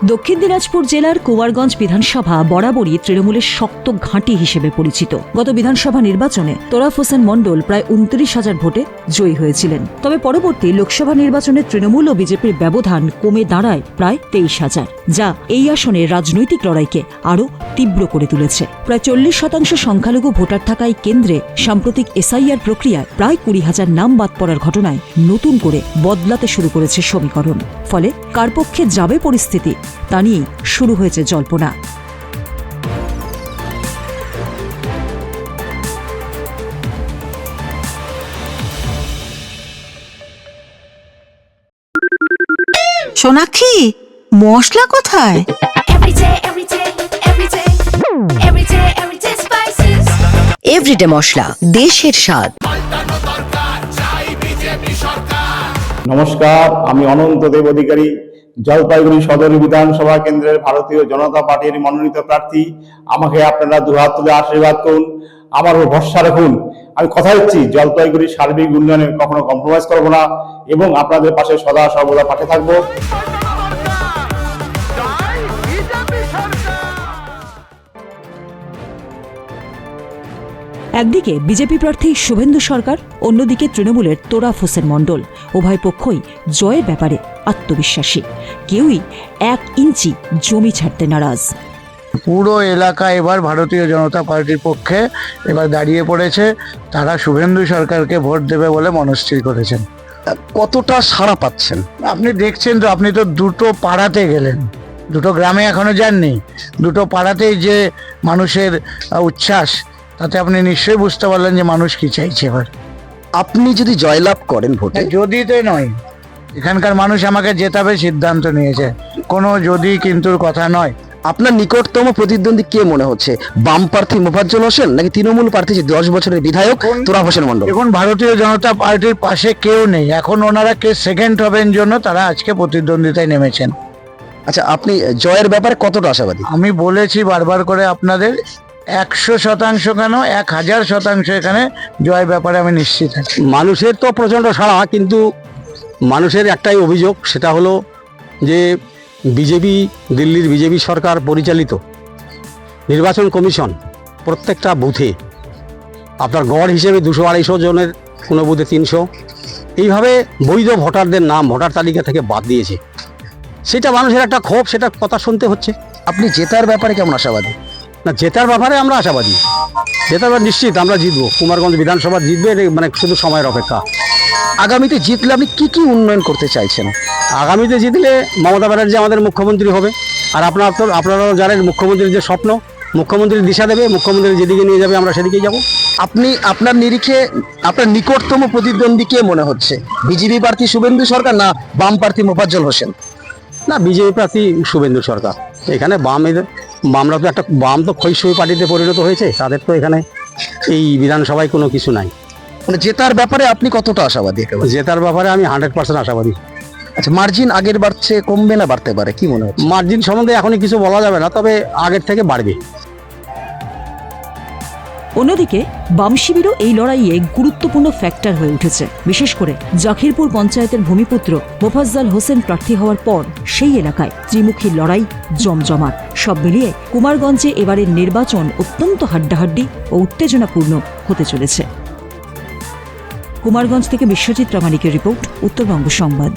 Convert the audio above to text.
দক্ষিণ দিনাজপুর জেলার কুমারগঞ্জ বিধানসভা বরাবরই তৃণমূলের শক্ত ঘাঁটি হিসেবে পরিচিত। গত বিধানসভা নির্বাচনে তোরাফ হোসেন মণ্ডল প্রায় ২৯,০০০ ভোটে জয়ী হয়েছিলেন। তবে পরবর্তী লোকসভা নির্বাচনে তৃণমূল ও বিজেপির ব্যবধান কমে দাঁড়ায় প্রায় ২৩,০০০, যা এই আসনের রাজনৈতিক লড়াইকে আরও তীব্র করে তুলেছে। প্রায় ৪০% সংখ্যালঘু ভোটার থাকায় কেন্দ্রে সাম্প্রতিক এসআইআর প্রক্রিয়ায় প্রায় ২০,০০০ নাম বাদ পড়ার ঘটনায় নতুন করে বদলাতে শুরু করেছে সমীকরণ। ফলে কার পক্ষে যাবে পরিস্থিতি তা নিয়েই শুরু হয়েছে জল্পনা। সোনাক্ষী, মশলা কোথায়? এভরিডে মশলা, দেশের স্বাদ। নমস্কার, আমি অনন্ত দেব অধিকারী, জলপাইগুড়ি সদর বিধানসভা কেন্দ্রের ভারতীয় জনতা পার্টির মনোনীত প্রার্থী। আমাকে আপনারা দুহাত তুলে আশীর্বাদ করুন, আমার উপর ভরসা রাখুন। আমি কথা দিচ্ছি, জলপাইগুড়ির সার্বিক উন্নয়নে কখনো কম্প্রোমাইজ করব না এবং আপনাদের পাশে সদা সর্বদা পাশে থাকবো। একদিকে বিজেপি প্রার্থী শুভেন্দু সরকার, অন্যদিকে তৃণমূলের তোরাফ হোসেন মণ্ডল। উভয় পক্ষই জয়ের ব্যাপারে আত্মবিশ্বাসী, কেউই ১ ইঞ্চি জমি ছাড়তে নারাজ। পুরো এলাকা এবার ভারতীয় জনতা পার্টির পক্ষে এবার দাঁড়িয়ে পড়েছে। তারা শুভেন্দু সরকারকে ভোট দেবে বলে মনস্থির করেছেন। কতটা সাড়া পাচ্ছেন? আপনি দেখছেন তো, আপনি তো দুটো পাড়াতে গেলেন, দুটো গ্রামে এখনো যাননি, দুটো পাড়াতেই যে মানুষের উচ্ছ্বাস, তাতে আপনি নিশ্চয়ই বুঝতে পারলেন যে মানুষ কি চাইছে এবার। আপনি যদি জয়লাভ করেন ভোটে, যদি তো নয়, এখানকার মানুষ আমাকে জেতাবে সিদ্ধান্ত নিয়েছে, কোনো যদি কিন্তুর কথা নয়। আপনার নিকটতম প্রতিদ্বন্দ্বী কে মনে হচ্ছে? বাম প্রার্থী মোফাজ্জল হোসেন নাকি তৃণমূল প্রার্থী যে 10 বছরের বিধায়ক তোরাফ হোসেন মণ্ডল? এখন ভারতীয় জনতা পার্টির পাশে কেউ নেই, এখন ওনারা কে সেকেন্ড হবেন জন্য তারা আজকে প্রতিদ্বন্দ্বিতায় নেমেছেন। আচ্ছা, আপনি জয়ের ব্যাপারে কতটা আশাবাদী? আমি বলেছি বারবার করে আপনাদের, 100% কেন 1000% এখানে জয়ের ব্যাপারে আমি নিশ্চিত আছি। মানুষের তো প্রচণ্ড সাড়া, কিন্তু মানুষের একটাই অভিযোগ, সেটা হলো যে দিল্লির বিজেপি সরকার পরিচালিত নির্বাচন কমিশন প্রত্যেকটা বুথে আপনার গড় হিসেবে 200-250 জনের, কোনো বুথে 300, এইভাবে বৈধ ভোটারদের নাম ভোটার তালিকা থেকে বাদ দিয়েছে। সেটা মানুষের একটা ক্ষোভ, সেটা কথা শুনতে হচ্ছে। আপনি জেতার ব্যাপারে কেমন আশাবাদী? না, জেতার ব্যাপারে আমরা আশাবাদী, জেতার নিশ্চিত আমরা জিতবো। কুমারগঞ্জ বিধানসভা জিতবে, মানে শুধু সময়ের অপেক্ষা। আগামীতে জিতলে আপনি কি কি উন্নয়ন করতে চাইছেন? আগামীতে জিতলে মমতা ব্যানার্জি আমাদের মুখ্যমন্ত্রী হবে, আর আপনারাও জানেন মুখ্যমন্ত্রীর যে স্বপ্ন, মুখ্যমন্ত্রীর দিশা দেবে, মুখ্যমন্ত্রী যেদিকে নিয়ে যাবে আমরা সেদিকেই যাব। আপনি আপনার নিরিখে আপনার নিকটতম প্রতিদ্বন্দ্বী কে মনে হচ্ছে? বিজেপি প্রার্থী শুভেন্দু সরকার না বাম প্রার্থী মোফাজ্জল হোসেন? না, বিজেপি প্রার্থী শুভেন্দু সরকার। এখানে বামরা তো একটা বাম তো ক্ষয়িষ্ণু পার্টিতে পরিণত হয়েছে, তাদের তো এখানে এই বিধানসভায় কোনো কিছু নাই। মানে জেতার ব্যাপারে আপনি কতটা আশাবাদী? জেতার ব্যাপারে আমি 100% আশাবাদী। আচ্ছা, মার্জিন আগের বাড়ছে, কমবে না বাড়তে পারে, কি মনে হচ্ছে? মার্জিন সম্বন্ধে এখনই কিছু বলা যাবে না, তবে আগের থেকে বাড়বে। অন্যদিকে বাম শিবিরও এই লড়াইয়ে গুরুত্বপূর্ণ ফ্যাক্টর হয়ে উঠেছে। বিশেষ করে জাকিরপুর পঞ্চায়েতের ভূমিপুত্র মোফাজ্জল হোসেন প্রার্থী হওয়ার পর সেই এলাকায় ত্রিমুখী লড়াই জমজমাট। সব মিলিয়ে কুমারগঞ্জে এবারের নির্বাচন অত্যন্ত হাড্ডাহাড্ডি ও উত্তেজনাপূর্ণ হতে চলেছে। কুমারগঞ্জ থেকে বিশ্বজিৎ প্রামাণিকের রিপোর্ট, উত্তরবঙ্গ সংবাদ।